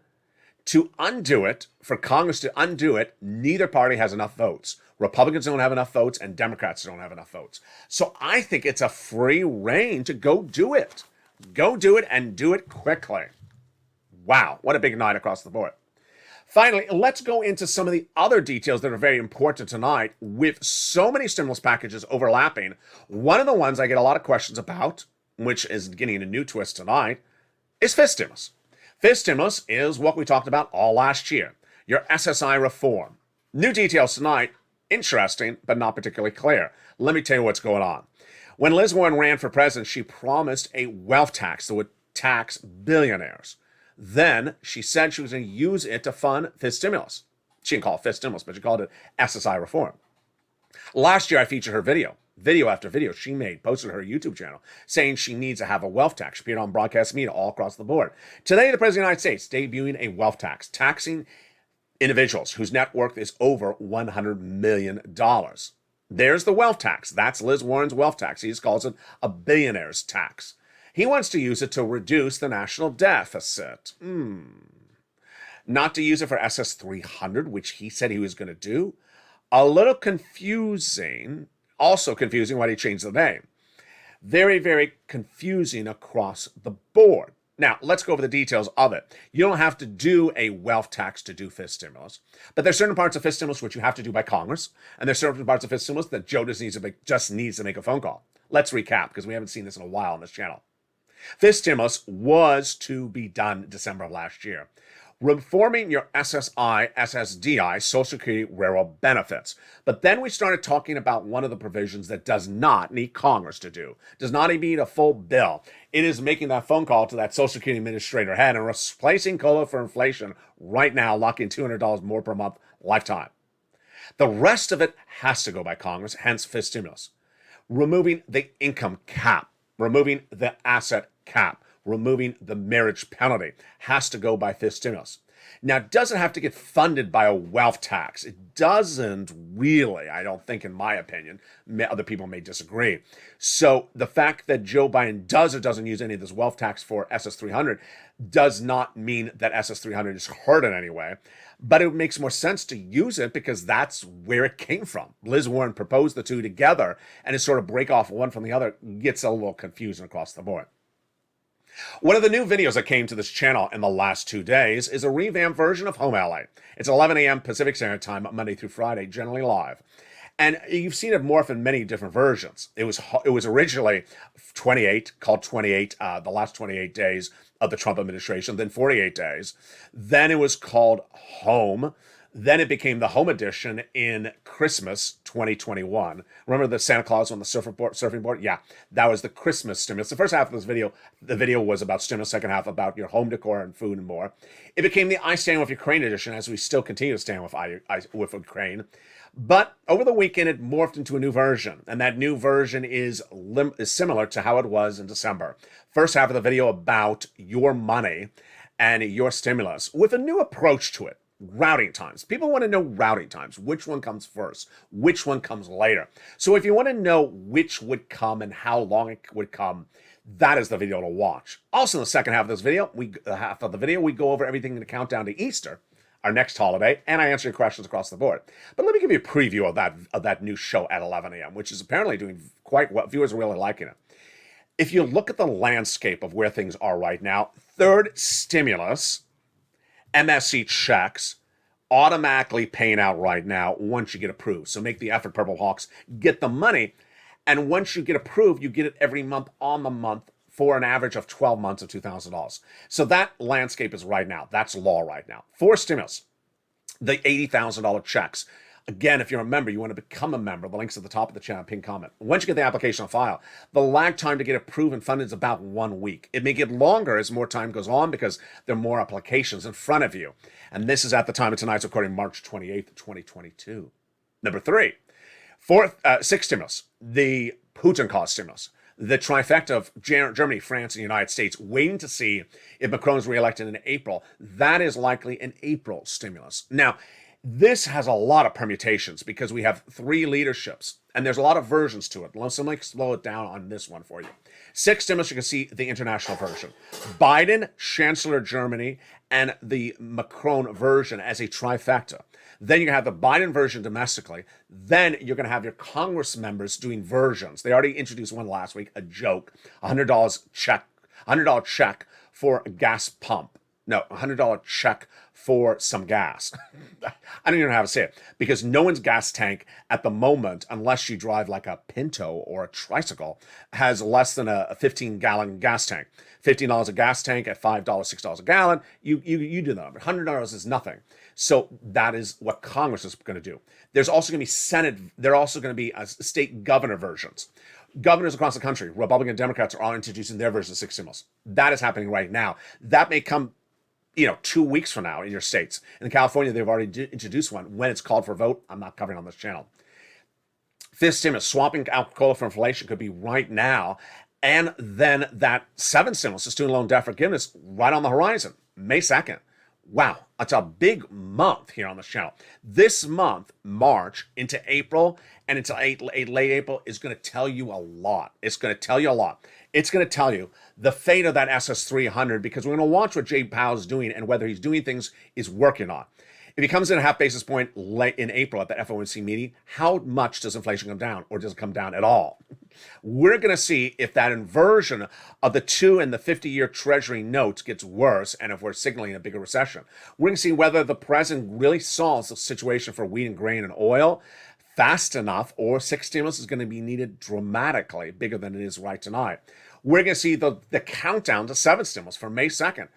to undo it, for Congress to undo it, neither party has enough votes. Republicans don't have enough votes, and Democrats don't have enough votes. So I think it's a free rein to go do it. Go do it and do it quickly. Wow, what a big night across the board. Finally, let's go into some of the other details that are very important tonight. With so many stimulus packages overlapping, one of the ones I get a lot of questions about, which is getting a new twist tonight, is fifth stimulus. Fifth stimulus is what we talked about all last year, your SSI reform. New details tonight, interesting, but not particularly clear. Let me tell you what's going on. When Liz Warren ran for president, she promised a wealth tax that would tax billionaires. Then she said she was going to use it to fund fifth stimulus. She didn't call it fifth stimulus, but she called it SSI reform. Last year, I featured her video after video she made, posted on her YouTube channel, saying she needs to have a wealth tax. She appeared on broadcast media all across the board. Today, the President of the United States debuting a wealth tax, taxing individuals whose net worth is over $100 million. There's the wealth tax. That's Liz Warren's wealth tax. He just calls it a billionaire's tax. He wants to use it to reduce the national deficit. Not to use it for SS 300, which he said he was going to do. A little confusing. Also confusing why he changed the name. Very, very confusing across the board. Now, let's go over the details of it. You don't have to do a wealth tax to do fifth stimulus, but there's certain parts of fifth stimulus which you have to do by Congress, and there's certain parts of fifth stimulus that Joe just needs to make a phone call. Let's recap, because we haven't seen this in a while on this channel. Fifth stimulus was to be done December of last year. Reforming your SSI, SSDI, Social Security Railroad benefits. But then we started talking about one of the provisions that does not need Congress to do, does not need a full bill. It is making that phone call to that Social Security administrator head and replacing COLA for inflation right now, locking $200 more per month, lifetime. The rest of it has to go by Congress, hence fifth stimulus. Removing the income cap, removing the asset cap, removing the marriage penalty has to go by fifth stimulus. Now, it doesn't have to get funded by a wealth tax. It doesn't really, I don't think, in my opinion. Other people may disagree. So the fact that Joe Biden does or doesn't use any of this wealth tax for SS 300 does not mean that SS 300 is hurt in any way. But it makes more sense to use it because that's where it came from. Liz Warren proposed the two together, and to sort of break off one from the other gets a little confusing across the board. One of the new videos that came to this channel in the last 2 days is a revamped version of Home LA. It's 11 a.m. Pacific Standard Time, Monday through Friday, generally live. And you've seen it morph in many different versions. It was originally 28, called 28, the last 28 days of the Trump administration, then 48 days. Then it was called Home. Then it became the Home Edition in Christmas 2021. Remember the Santa Claus on the surfing board? Yeah, that was the Christmas stimulus. The first half of this video, the video was about stimulus, second half about your home decor and food and more. It became the I Stand With Ukraine edition, as we still continue to stand with Ukraine. But over the weekend, it morphed into a new version, and that new version is similar to how it was in December. First half of the video about your money and your stimulus with a new approach to it. Routing times. People want to know routing times. Which one comes first? Which one comes later? So if you want to know which would come and how long it would come, that is the video to watch. Also, in the second half of this video, we go over everything in the countdown to Easter, our next holiday, and I answer your questions across the board. But let me give you a preview of that new show at 11 a.m., which is apparently doing quite well. Viewers are really liking it. If you look at the landscape of where things are right now, third stimulus, MSC checks automatically paying out right now once you get approved. So make the effort, Purple Hawks, get the money. And once you get approved, you get it every month on the month for an average of 12 months of $2,000. So that landscape is right now. That's law right now. For stimulus, the $80,000 checks. Again, if you're a member, you want to become a member. The link's at the top of the channel, pin comment. Once you get the application on file, the lag time to get approved and funded is about 1 week. It may get longer as more time goes on because there are more applications in front of you. And this is at the time of tonight's recording, March 28th, 2022. Number 3, sixth stimulus, the Putin caused stimulus. The trifecta of Germany, France, and the United States, waiting to see if Macron is reelected in April. That is likely an April stimulus. Now, this has a lot of permutations because we have 3 leaderships and there's a lot of versions to it. Let me slow it down on this one for you. Sixth stimulus, you can see the international version. Biden, Chancellor Germany, and the Macron version as a trifecta. Then you have the Biden version domestically. Then you're going to have your Congress members doing versions. They already introduced one last week, a joke, $100 check for a gas pump. No, $100 check for some gas. I don't even know how to say it, because no one's gas tank at the moment, unless you drive like a Pinto or a tricycle, has less than a 15-gallon gas tank. $15 a gas tank at $5, $6 a gallon. You do the number. $100 is nothing. So that is what Congress is going to do. There's also going to be Senate. There are also going to be state governor versions. Governors across the country, Republican and Democrats, are all introducing their version of six stimulus. That is happening right now. That may come 2 weeks from now in your states. In California, they've already introduced one. When it's called for a vote, I'm not covering on this channel. Fifth stimulus, swapping out COLA for inflation, could be right now. And then that seventh stimulus, the student loan debt forgiveness, right on the horizon, May 2nd. Wow, it's a big month here on this channel. This month, March into April and into late April, is going to tell you a lot. It's going to tell you a lot. It's going to tell you the fate of that SS300, because we're going to watch what Jay Powell's doing and whether he's doing things he's working on. If he comes in a half basis point late in April at the FOMC meeting, how much does inflation come down, or does it come down at all? We're going to see if that inversion of the 2 and the 50-year Treasury notes gets worse, and if we're signaling a bigger recession. We're going to see whether the president really solves the situation for wheat and grain and oil fast enough, or six stimulus is going to be needed dramatically bigger than it is right tonight. We're going to see the countdown to seven stimulus for May 2nd.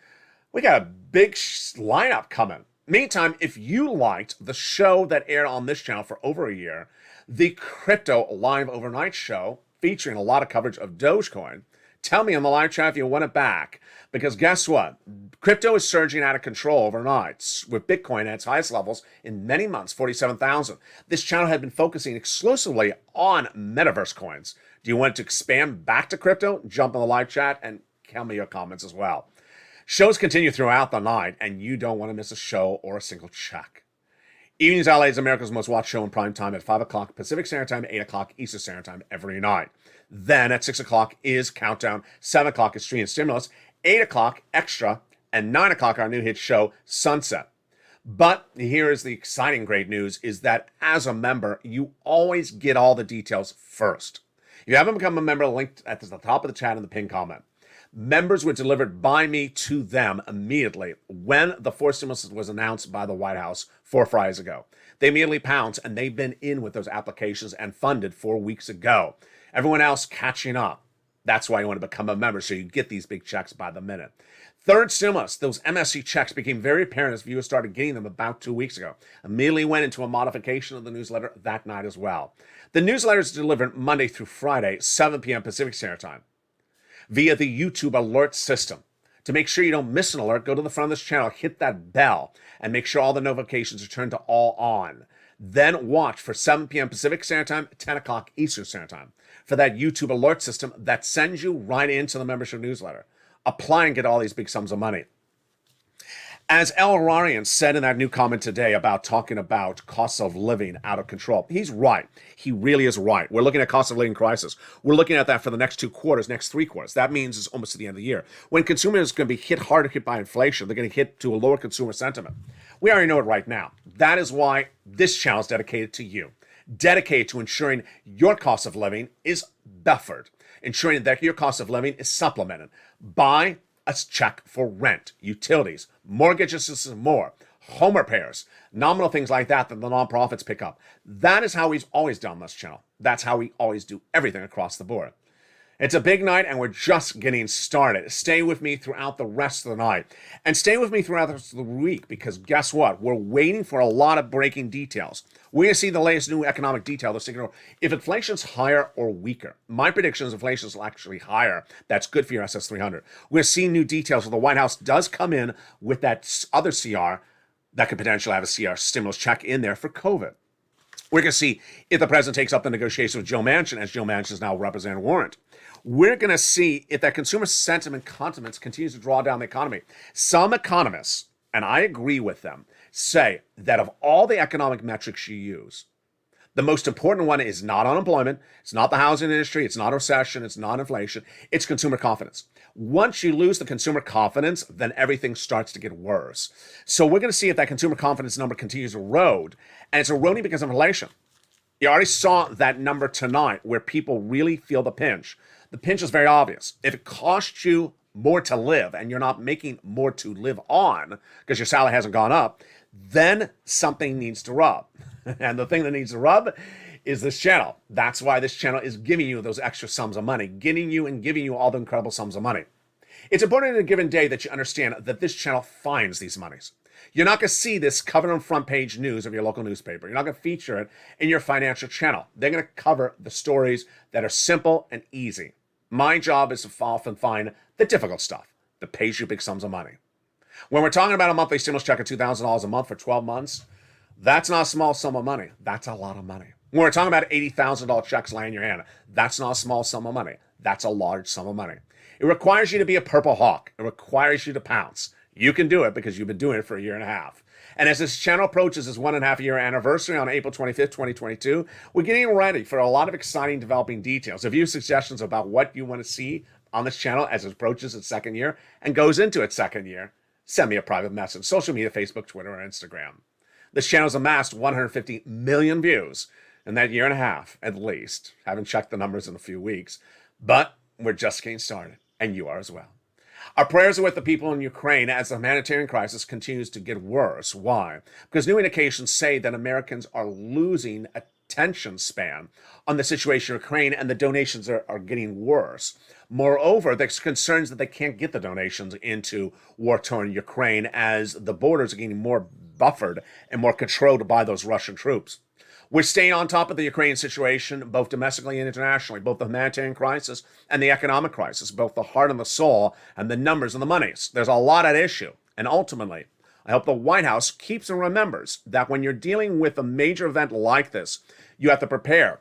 We got a big lineup coming. Meantime, if you liked the show that aired on this channel for over a year, the Crypto Live Overnight Show, featuring a lot of coverage of Dogecoin, tell me in the live chat if you want it back. Because guess what? Crypto is surging out of control overnight, with Bitcoin at its highest levels in many months, 47,000. This channel had been focusing exclusively on metaverse coins. Do you want to expand back to crypto? Jump in the live chat and tell me your comments as well. Shows continue throughout the night, and you don't want to miss a show or a single check. Evenings LA is America's most watched show in prime time at 5 o'clock Pacific Standard Time, 8 o'clock Eastern Standard Time every night. Then at 6 o'clock is Countdown, 7 o'clock is Street and Stimulus, 8 o'clock Extra, and 9 o'clock our new hit show, Sunset. But here is the exciting great news, is that as a member, you always get all the details first. If you haven't become a member, linked at the top of the chat in the pinned comment. Members were delivered by me to them immediately when the fourth stimulus was announced by the White House 4 Fridays ago. They immediately pounced, and they've been in with those applications and funded 4 weeks ago. Everyone else catching up. That's why you want to become a member, so you get these big checks by the minute. Third stimulus, those MSC checks became very apparent as viewers started getting them about 2 weeks ago. Immediately went into a modification of the newsletter that night as well. The newsletter is delivered Monday through Friday, 7 p.m. Pacific Standard Time, via the YouTube alert system. To make sure you don't miss an alert, go to the front of this channel, hit that bell, and make sure all the notifications are turned to all on. Then watch for 7 p.m. Pacific Standard Time, 10 o'clock Eastern Standard Time for that YouTube alert system that sends you right into the membership newsletter. Apply and get all these big sums of money. As El Rarian said in that new comment today about talking about costs of living out of control, he's right. He really is right. We're looking at cost of living crisis. We're looking at that for the next 2 quarters, next 3 quarters. That means it's almost to the end of the year. When consumers are going to be harder hit by inflation, they're going to hit to a lower consumer sentiment. We already know it right now. That is why this channel is dedicated to you. Dedicated to ensuring your cost of living is buffered. Ensuring that your cost of living is supplemented by a check for rent, utilities, mortgages, and more, home repairs, nominal things like that the nonprofits pick up. That is how we've always done this channel. That's how we always do everything across the board. It's a big night, and we're just getting started. Stay with me throughout the rest of the night. And stay with me throughout the rest of the week, because guess what? We're waiting for a lot of breaking details. We're going to see the latest new economic detail to signal if inflation's higher or weaker. My prediction is inflation is actually higher. That's good for your SS300. We're going to see new details. So the White House does come in with that other CR that could potentially have a CR stimulus check in there for COVID. We're going to see if the president takes up the negotiation with Joe Manchin, as Joe Manchin is now Representative Warrant. We're going to see if that consumer sentiment confidence continues to draw down the economy. Some economists, and I agree with them, say that of all the economic metrics you use, the most important one is not unemployment, it's not the housing industry, it's not a recession, it's not inflation, it's consumer confidence. Once you lose the consumer confidence, then everything starts to get worse. So we're going to see if that consumer confidence number continues to erode, and it's eroding because of inflation. You already saw that number tonight where people really feel the pinch. The pinch is very obvious. If it costs you more to live and you're not making more to live on because your salary hasn't gone up, then something needs to rub. And the thing that needs to rub is this channel. That's why this channel is giving you those extra sums of money, getting you and giving you all the incredible sums of money. It's important in a given day that you understand that this channel finds these monies. You're not going to see this covered on front page news of your local newspaper. You're not going to feature it in your financial channel. They're going to cover the stories that are simple and easy. My job is to often find the difficult stuff that pays you big sums of money. When we're talking about a monthly stimulus check of $2,000 a month for 12 months, that's not a small sum of money. That's a lot of money. When we're talking about $80,000 checks laying in your hand, that's not a small sum of money. That's a large sum of money. It requires you to be a purple hawk. It requires you to pounce. You can do it because you've been doing it for a year and a half. And as this channel approaches its 1.5 year anniversary on April 25th, 2022, we're getting ready for a lot of exciting developing details. If you have suggestions about what you want to see on this channel as it approaches its second year and goes into its second year, send me a private message. Social media, Facebook, Twitter, or Instagram. This channel's amassed 150 million views in that year and a half, at least. Haven't checked the numbers in a few weeks, but we're just getting started, and you are as well. Our prayers are with the people in Ukraine as the humanitarian crisis continues to get worse. Why? Because new indications say that Americans are losing attention span on the situation in Ukraine, and the donations are getting worse. Moreover, there's concerns that they can't get the donations into war-torn Ukraine as the borders are getting more buffered and more controlled by those Russian troops. We're staying on top of the Ukrainian situation, both domestically and internationally, both the humanitarian crisis and the economic crisis, both the heart and the soul, and the numbers and the monies. There's a lot at issue. And ultimately, I hope the White House keeps and remembers that when you're dealing with a major event like this, you have to prepare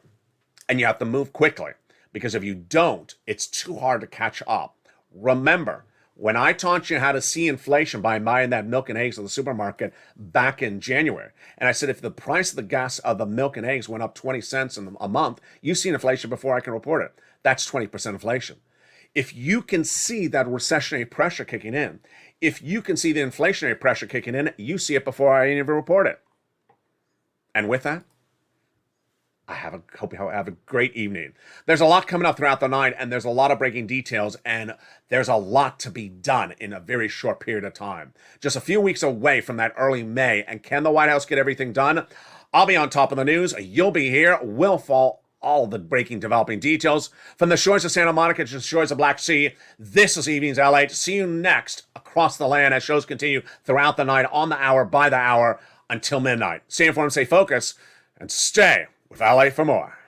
and you have to move quickly. Because if you don't, it's too hard to catch up. Remember, when I taught you how to see inflation by buying that milk and eggs at the supermarket back in January, and I said if the price of the gas of the milk and eggs went up 20 cents a month, you've seen inflation before I can report it. That's 20% inflation. If you can see that recessionary pressure kicking in, if you can see the inflationary pressure kicking in, you see it before I even report it. And with that, I hope you have a great evening. There's a lot coming up throughout the night, and there's a lot of breaking details, and there's a lot to be done in a very short period of time. Just a few weeks away from that early May, and can the White House get everything done? I'll be on top of the news. You'll be here. We'll follow all the breaking, developing details from the shores of Santa Monica to the shores of Black Sea. This is Evenings LA. See you next across the land as shows continue throughout the night, on the hour, by the hour, until midnight. Stay informed, stay focused, and stay with LA for more.